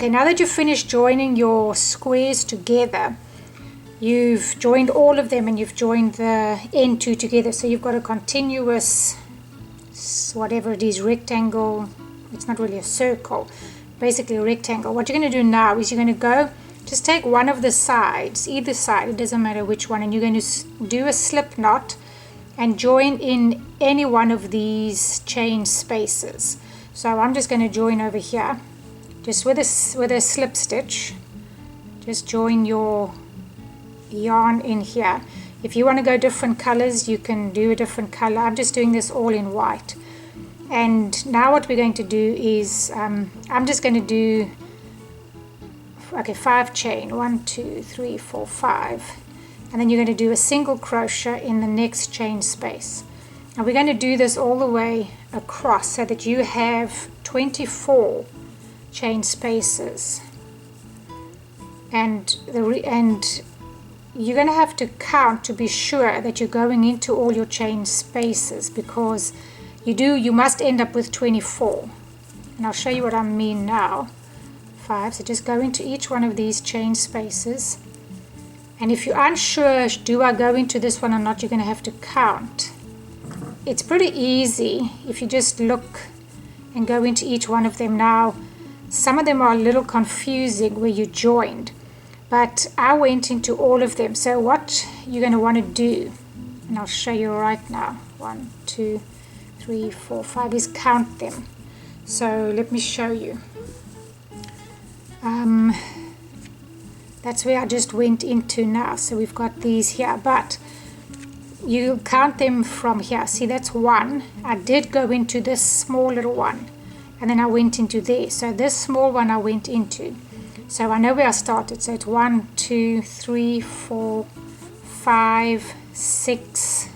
Okay, now that you've finished joining your squares together, you've joined all of them and you've joined the end two together, so you've got a continuous, whatever it is, rectangle. It's not really a circle, basically a rectangle. What you're going to do now is you're going to go, just take one of the sides, either side, it doesn't matter which one, and you're going to do a slip knot and join in any one of these chain spaces. So I'm just going to join over here, just with a slip stitch. Just join your yarn in here. If you want to go different colors, you can do a different color. I'm just doing this all in white. And now what we're going to do is I'm just going to do 5 chain, 1 2 3 4 5, and then you're going to do a single crochet in the next chain space. And we're going to do this all the way across so that you have 24 chain spaces, and you're going to have to count to be sure that you're going into all your chain spaces, because you must end up with 24. And I'll show you what I mean now. 5, so just go into each one of these chain spaces, and if you're unsure, do I go into this one or not, you're going to have to count. It's pretty easy if you just look and go into each one of them. Now some of them are a little confusing where you joined, but I went into all of them. So what you're going to want to do, and I'll show you right now, 1 2 3 4 5, is count them. So let me show you. That's where I just went into now. So we've got these here, but you count them from here. See, that's 1. I did go into this small little one, and then I went into there. So this small one I went into. So I know where I started. So it's 1 2 3 4 5 6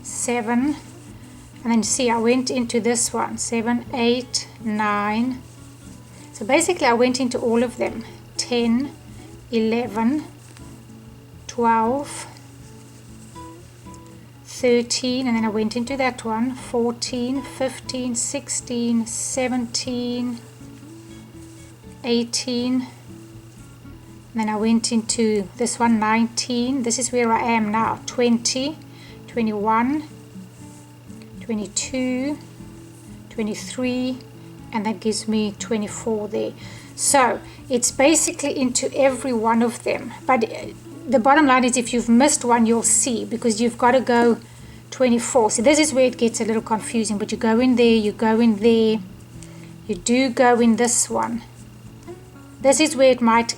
7, and then see, I went into this one, 7 8 9. So basically I went into all of them, 10 11 12 13, and then I went into that one, 14 15 16 17 18, and then I went into this one, 19. This is where I am now, 20 21 22 23, and that gives me 24 there. So it's basically into every one of them, but the bottom line is if you've missed one, you'll see, because you've got to go 24. So this is where it gets a little confusing, but you go in there, you go in there, you do go in this one. This is where it might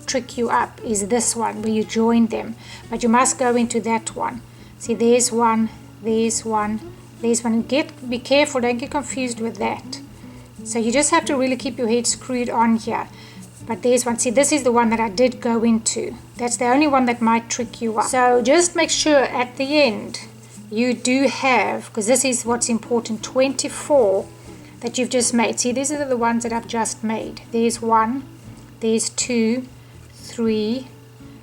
trick you up, is this one where you join them, but you must go into that one. See, there's one, there's one, there's one. Be careful, don't get confused with that. So you just have to really keep your head screwed on here. But there's one. See, this is the one that I did go into. That's the only one that might trick you up. So just make sure at the end you do have, because this is what's important, 24 that you've just made. See, these are the ones that I've just made. There's 1, there's 2, 3,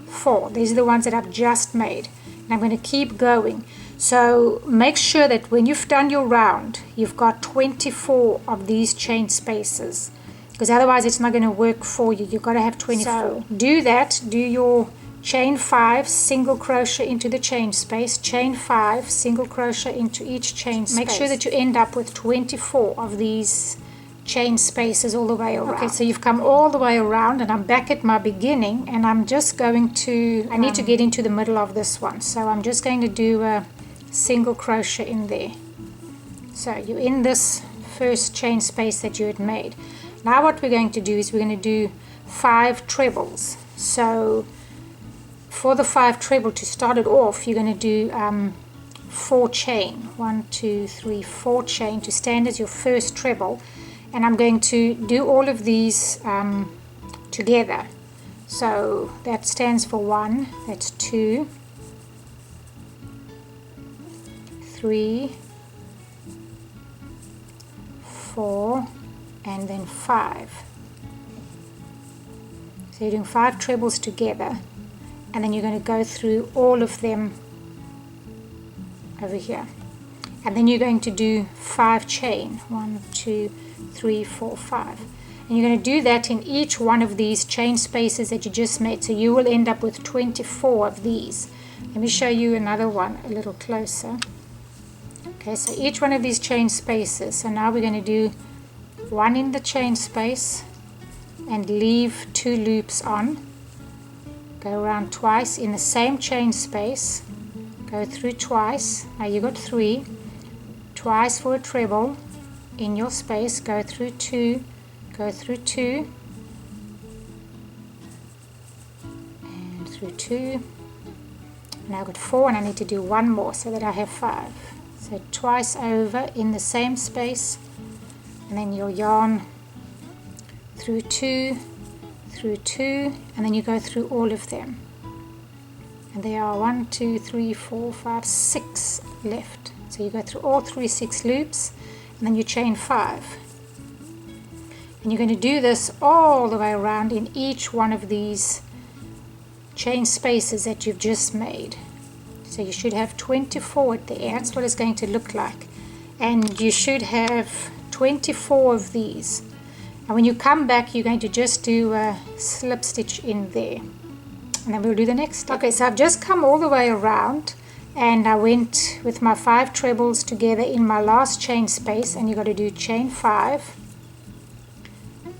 4. These are the ones that I've just made. And I'm going to keep going. So make sure that when you've done your round, you've got 24 of these chain spaces, because otherwise it's not going to work for you. You've got to have 24. So do that. Do your chain 5, single crochet into the chain space, chain 5, single crochet into each chain space. Make sure that you end up with 24 of these chain spaces all the way around. Okay, so you've come all the way around, and I'm back at my beginning, and I'm just going to, I need to get into the middle of this one, so I'm just going to do a single crochet in there. So you're in this first chain space that you had made. Now what we're going to do is we're going to do 5 trebles. So for the 5 treble, to start it off, you're going to do 4 chain, 1 2 3 4 chain to stand as your first treble, and I'm going to do all of these together. So that stands for 1, that's 2, 3, 4, and then 5. So you're doing 5 trebles together, and then you're going to go through all of them over here, and then you're going to do 5 chain, 1 2 3 4 5, And you're going to do that in each one of these chain spaces that you just made. So you will end up with 24 of these. Let me show you another one a little closer. Okay, so each one of these chain spaces. So now we're going to do one in the chain space and leave 2 loops on. Go around twice in the same chain space. Go through twice. Now you got 3. Twice for a treble in your space. Go through 2. Go through 2. And through 2. Now I've got 4 and I need to do one more so that I have 5. So twice over in the same space, and then you'll yarn through 2, through 2, and then you go through all of them. And there are 1, 2, 3, 4, 5, 6 left. So you go through all 6 loops, and then you chain 5. And you're going to do this all the way around in each one of these chain spaces that you've just made. So you should have 24 at the end. That's what it's going to look like. And you should have 24 of these. And when you come back, you're going to just do a slip stitch in there. And then we'll do the next step. Okay, so I've just come all the way around, and I went with my 5 trebles together in my last chain space, and you've got to do chain 5.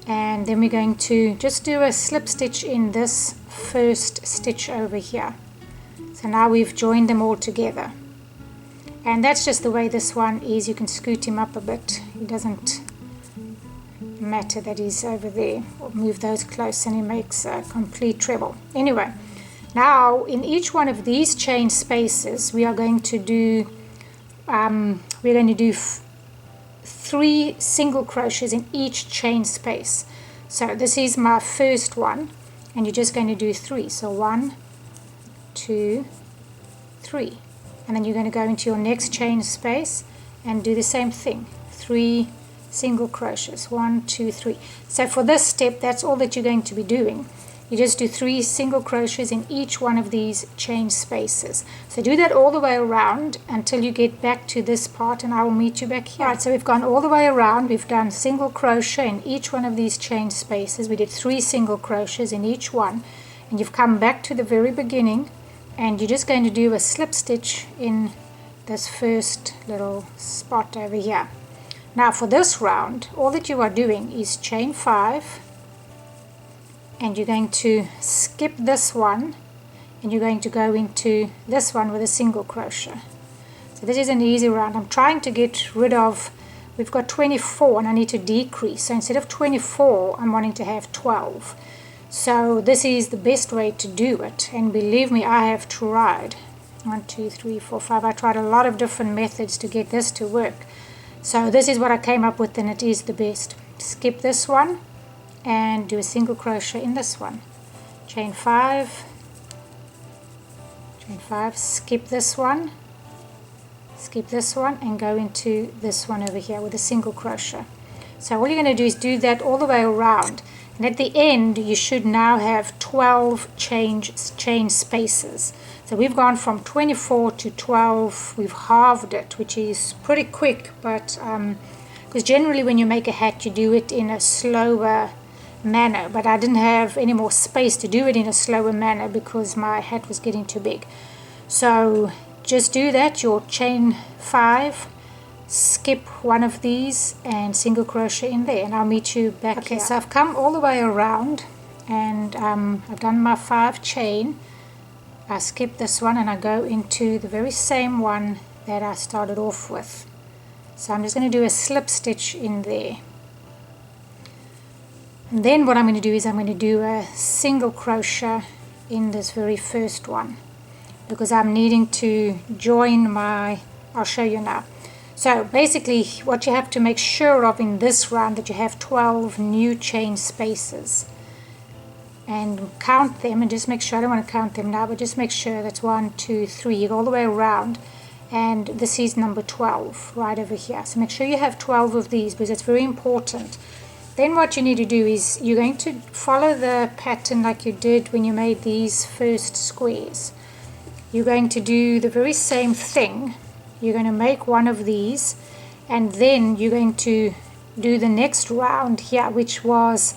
And then we're going to just do a slip stitch in this first stitch over here. So now we've joined them all together, and that's just the way this one is. You can scoot him up a bit, it doesn't matter that he's over there, or move those close and he makes a complete treble. Anyway, now in each one of these chain spaces we are going to do 3 single crochets in each chain space. So this is my first one, and you're just going to do 3. So 1, 2, 3, and then you're going to go into your next chain space and do the same thing, 3 single crochets, 1, 2, 3. So for this step, that's all that you're going to be doing. You just do 3 single crochets in each one of these chain spaces. So do that all the way around until you get back to this part, and I will meet you back here. Right, so we've gone all the way around. We've done single crochet in each one of these chain spaces. We did 3 single crochets in each one, and you've come back to the very beginning, and you're just going to do a slip stitch in this first little spot over here. Now for this round, all that you are doing is chain 5, and you're going to skip this one, and you're going to go into this one with a single crochet. So this is an easy round. I'm trying to get rid of, we've got 24 and I need to decrease. So instead of 24, I'm wanting to have 12. So this is the best way to do it, and believe me, I have tried 1, 2, 3, 4, 5. I tried a lot of different methods to get this to work. So this is what I came up with, and it is the best. Skip this one and do a single crochet in this one. Chain 5, chain 5, skip this one, and go into this one over here with a single crochet. So all you're going to do is do that all the way around, and at the end you should now have 12 chain spaces. So we've gone from 24 to 12. We've halved it, which is pretty quick, but because generally when you make a hat you do it in a slower manner, but I didn't have any more space to do it in a slower manner because my hat was getting too big. So just do that, your chain 5, skip one of these and single crochet in there, and I'll meet you back here. So I've come all the way around, and I've done my 5 chain. I skip this one and I go into the very same one that I started off with. So I'm just going to do a slip stitch in there. And then what I'm going to do is I'm going to do a single crochet in this very first one, because I'm needing to join my, I'll show you now. So basically what you have to make sure of in this round, that you have 12 new chain spaces, and count them, and just make sure, I don't want to count them now, but just make sure that's 1, 2, 3, you go all the way around, and this is number 12 right over here. So make sure you have 12 of these, because it's very important. Then what you need to do is you're going to follow the pattern like you did when you made these first squares. You're going to do the very same thing. You're going to make one of these, and then you're going to do the next round here, which was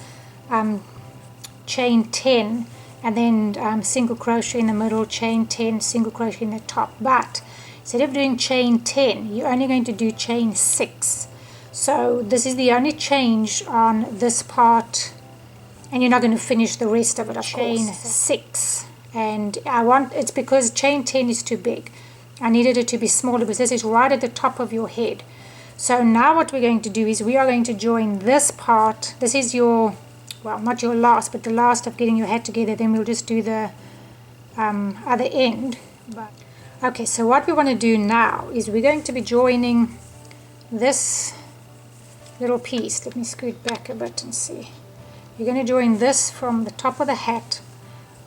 chain 10 and then single crochet in the middle, chain 10, single crochet in the top. But instead of doing chain 10, you're only going to do chain 6. So this is the only change on this part, and you're not going to finish the rest of it, of course. Chain 6, and it's because chain 10 is too big. I needed it to be smaller because this is right at the top of your head. So now what we're going to do is we are going to join this part. This is your, well, not your last, but the last of getting your hat together. Then we'll just do the other end. Okay, so what we want to do now is we're going to be joining this little piece. Let me scoot back a bit and see. You're going to join this from the top of the hat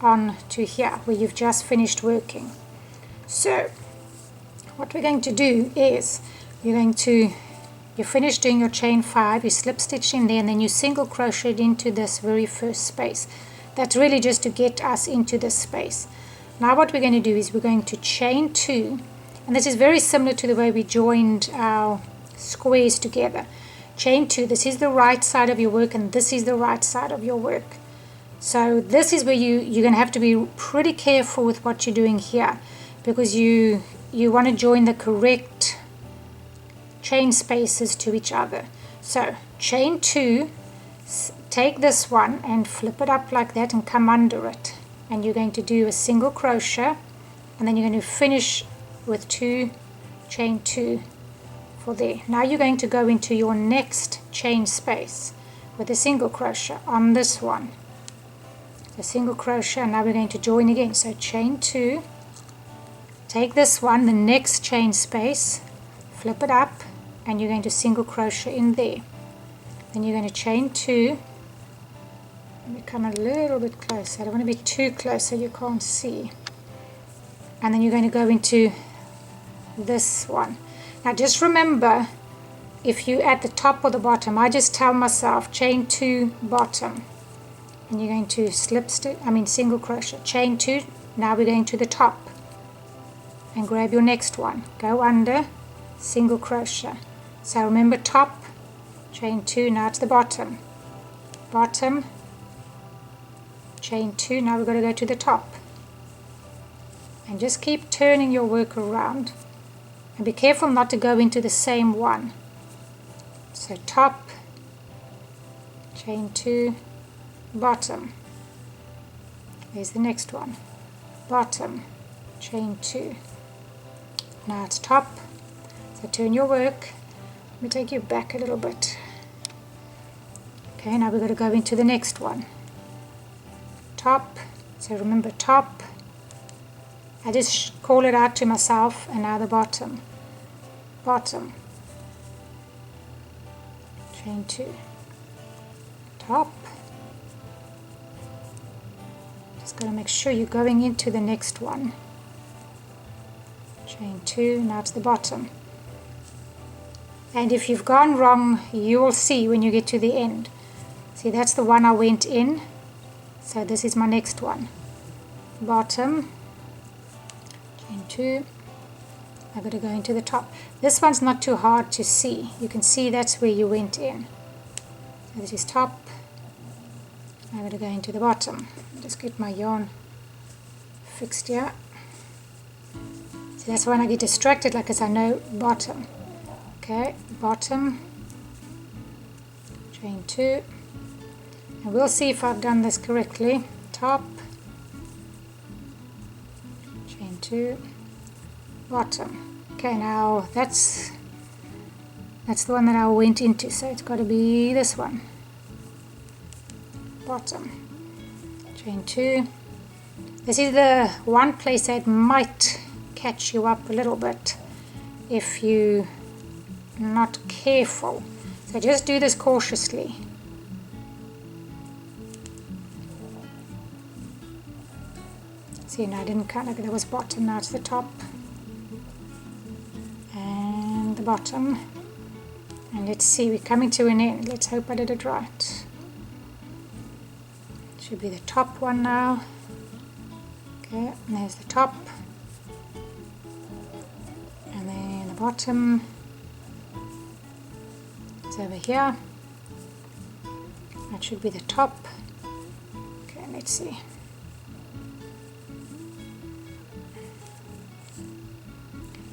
on to here where you've just finished working. So what we're going to do is you finish doing your chain 5, you slip stitch in there, and then you single crochet into this very first space. That's really just to get us into this space. Now what we're going to do is we're going to chain 2, and this is very similar to the way we joined our squares together. Chain 2, this is the right side of your work and this is the right side of your work. So this is where you're going to have to be pretty careful with what you're doing here, because you want to join the correct chain spaces to each other. So chain 2, take this one and flip it up like that and come under it, and you're going to do a single crochet, and then you're going to finish with 2 chain 2 for there. Now you're going to go into your next chain space with a single crochet on this one, a single crochet, and now we're going to join again. So chain 2, take this one, the next chain space, flip it up, and you're going to single crochet in there. Then you're going to chain 2. Let me come a little bit closer. I don't want to be too close so you can't see. And then you're going to go into this one. Now just remember, if you at the top or the bottom, I just tell myself chain 2 bottom, and you're going to single crochet, chain 2. Now we're going to the top and grab your next one, go under, single crochet. So remember top, chain 2, now it's the bottom, bottom, chain 2, now we've got to go to the top, and just keep turning your work around, and be careful not to go into the same one. So top, chain 2, bottom, there's the next one, bottom, chain 2, now it's top. So turn your work. Let me take you back a little bit. Okay, now we're going to go into the next one, top. So remember top, I just call it out to myself, and now the bottom, bottom, chain 2, top. Just got to make sure you're going into the next one, chain 2, now it's the bottom. And if you've gone wrong, you will see when you get to the end. See, that's the one I went in, so this is my next one, bottom, chain 2. I've got to go into the top. This one's not too hard to see. You can see that's where you went in. So this is top. I've got to go into the bottom. Just get my yarn fixed here. So that's when I get distracted, like as I know bottom. Okay, bottom, chain 2, and we'll see if I've done this correctly. Top, chain 2, bottom. Okay, now that's the one that I went into, so it's got to be this one, bottom, chain 2. This is the one place that might catch you up a little bit if you not careful, so just do this cautiously. See, now I didn't cut it, that was bottom, now it's the top and the bottom, and let's see, we're coming to an end. Let's hope I did it right. It should be the top one now. Okay, and there's the top, and then the bottom. So over here. That should be the top. Okay, let's see.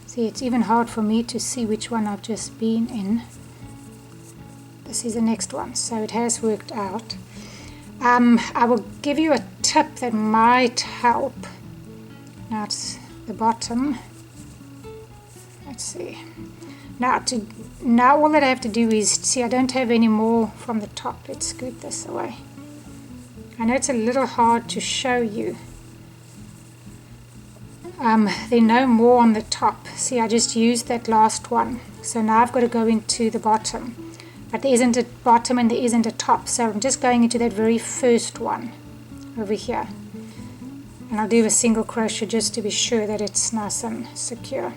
See, it's even hard for me to see which one I've just been in. This is the next one, so it has worked out. I will give you a tip that might help. Now it's the bottom. Let's see. Now all that I have to do is, see, I don't have any more from the top. Let's scoot this away. I know it's a little hard to show you. There are no more on the top. See, I just used that last one. So now I've got to go into the bottom. But there isn't a bottom and there isn't a top. So I'm just going into that very first one over here. And I'll do a single crochet just to be sure that it's nice and secure.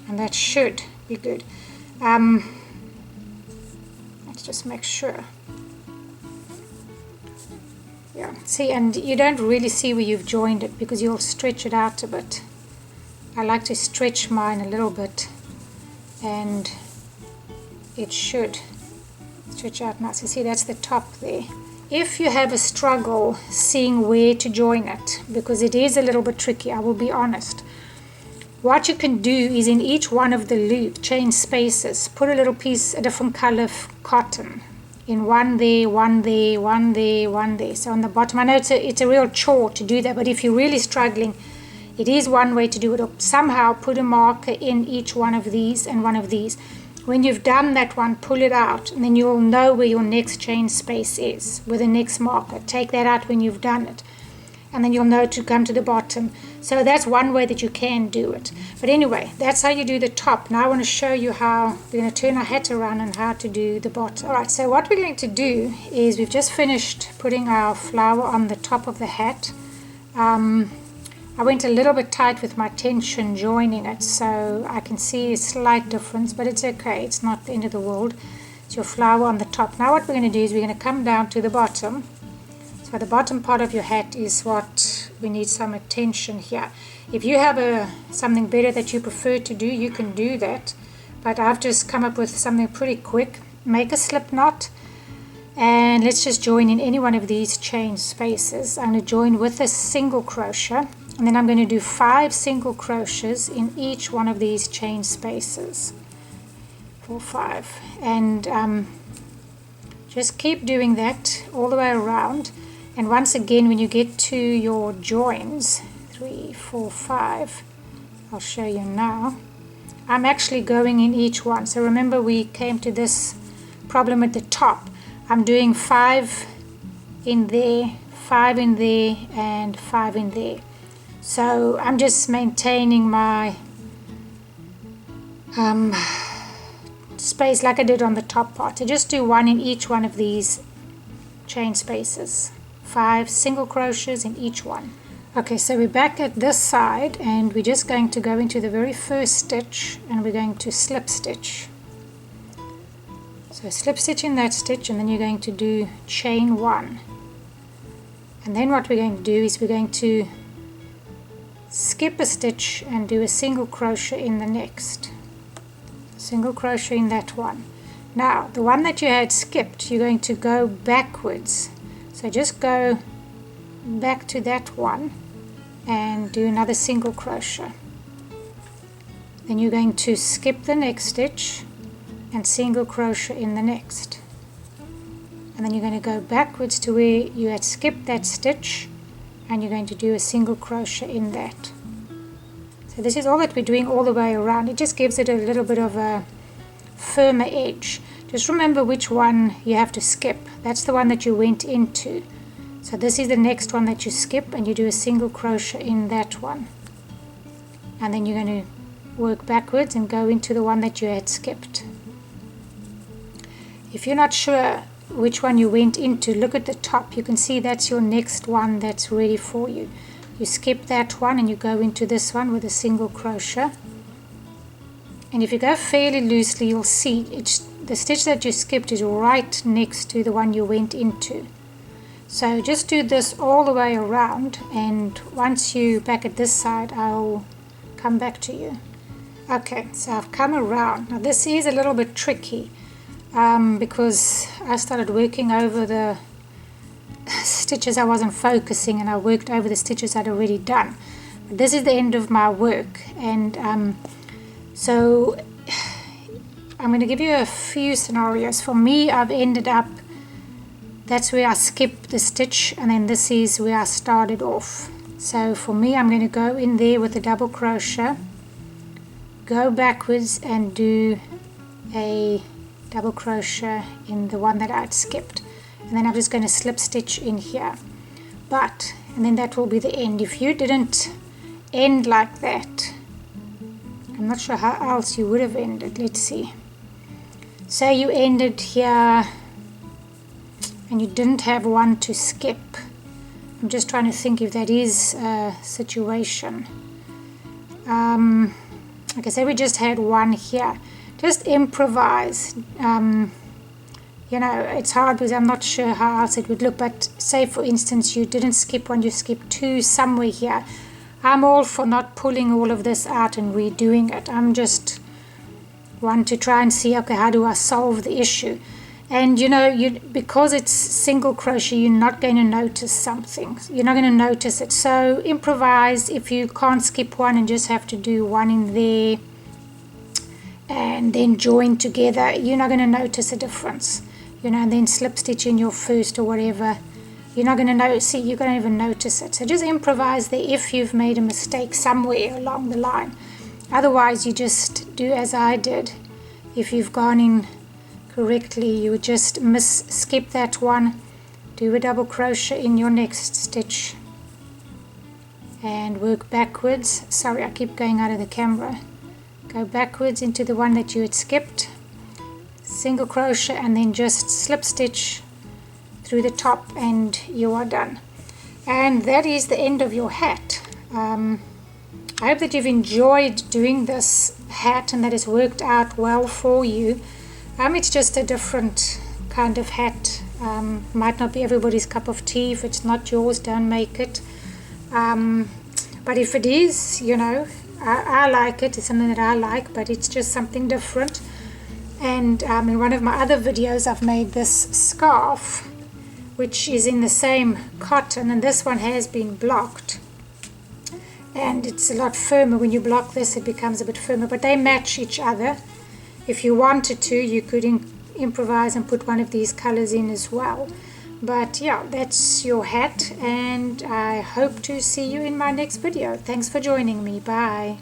And that should be good. Let's just make sure. Yeah, see, and you don't really see where you've joined it because you'll stretch it out a bit. I like to stretch mine a little bit, and it should stretch out nice. You see, that's the top there. If you have a struggle seeing where to join it, because it is a little bit tricky, I will be honest, what you can do is in each one of the loop chain spaces, put a little piece, a different color of cotton. In one there, one there, one there, one there. So on the bottom, I know it's a real chore to do that, but if you're really struggling, it is one way to do it. Or somehow put a marker in each one of these and one of these. When you've done that one, pull it out, and then you'll know where your next chain space is with the next marker. Take that out when you've done it, and then you'll know to come to the bottom. So that's one way that you can do it. But anyway, that's how you do the top. Now I want to show you how we're going to turn our hat around and how to do the bottom. Alright, so what we're going to do is we've just finished putting our flower on the top of the hat. I went a little bit tight with my tension joining it, so I can see a slight difference, but it's okay. It's not the end of the world. It's your flower on the top. Now what we're going to do is we're going to come down to the bottom. So the bottom part of your hat is what we need some attention here. If you have something better that you prefer to do, you can do that. But I've just come up with something pretty quick. Make a slip knot, and let's just join in any one of these chain spaces. I'm going to join with a single crochet, and then I'm going to do 5 single crochets in each one of these chain spaces. 4, 5, and just keep doing that all the way around. And once again, when you get to your joins, 3, 4, 5, I'll show you now. I'm actually going in each one. So remember, we came to this problem at the top. I'm doing 5 in there, 5 in there, and 5 in there. So I'm just maintaining my space like I did on the top part. So just do 1 in each one of these chain spaces. 5 single crochets in each one. Okay, so we're back at this side, and we're just going to go into the very first stitch, and we're going to slip stitch. So slip stitch in that stitch, and then you're going to do chain 1. And then what we're going to do is we're going to skip a stitch and do a single crochet in the next. Single crochet in that one. Now the one that you had skipped, you're going to go backwards. So just go back to that one and do another single crochet. Then you're going to skip the next stitch and single crochet in the next. And then you're going to go backwards to where you had skipped that stitch, and you're going to do a single crochet in that. So this is all that we're doing all the way around. It just gives it a little bit of a firmer edge. Just remember which one you have to skip. That's the one that you went into. So this is the next one that you skip, and you do a single crochet in that one. And then you're going to work backwards and go into the one that you had skipped. If you're not sure which one you went into, look at the top. You can see that's your next one that's ready for you. You skip that one and you go into this one with a single crochet. And if you go fairly loosely, you'll see the stitch that you skipped is right next to the one you went into. So just do this all the way around, and once you're back at this side, I'll come back to you. Okay, so I've come around. Now this is a little bit tricky. because I started working over the stitches I wasn't focusing, and I worked over the stitches I'd already done. But this is the end of my work, and so I'm going to give you a few scenarios. For me, I've ended up, that's where I skipped the stitch, and then this is where I started off. So for me, I'm going to go in there with a double crochet, go backwards and do a double crochet in the one that I'd skipped, and then I'm just going to slip stitch in here. And then that will be the end. If you didn't end like that, I'm not sure how else you would have ended. Let's see. Say you ended here and you didn't have one to skip. I'm just trying to think if that is a situation. Like I say, we just had one here. Just improvise. You know, it's hard because I'm not sure how else it would look, but say for instance you didn't skip one, you skipped two somewhere here. I'm all for not pulling all of this out and redoing it. I'm just want to try and see, okay, how do I solve the issue? And you know, because it's single crochet, you're not going to notice something. You're not going to notice it. So improvise. If you can't skip one and just have to do one in there and then join together, you're not going to notice a difference. You know, and then slip stitch in your first or whatever. You're not going to notice it. You're going to even notice it. So just improvise there if you've made a mistake somewhere along the line. Otherwise, you just do as I did. If you've gone in correctly, you would just skip that one, do a double crochet in your next stitch and work backwards. Sorry, I keep going out of the camera. Go backwards into the one that you had skipped, single crochet, and then just slip stitch through the top, and you are done. And that is the end of your hat. I hope that you've enjoyed doing this hat and that it's worked out well for you. It's just a different kind of hat. Might not be everybody's cup of tea. If it's not yours, don't make it. But if it is, you know, I like it. It's something that I like, but it's just something different. And in one of my other videos, I've made this scarf, which is in the same cotton, and this one has been blocked. And it's a lot firmer. When you block this, it becomes a bit firmer, but they match each other. If you wanted to, you could improvise and put one of these colors in as well. But yeah, that's your hat, and I hope to see you in my next video. Thanks for joining me. Bye.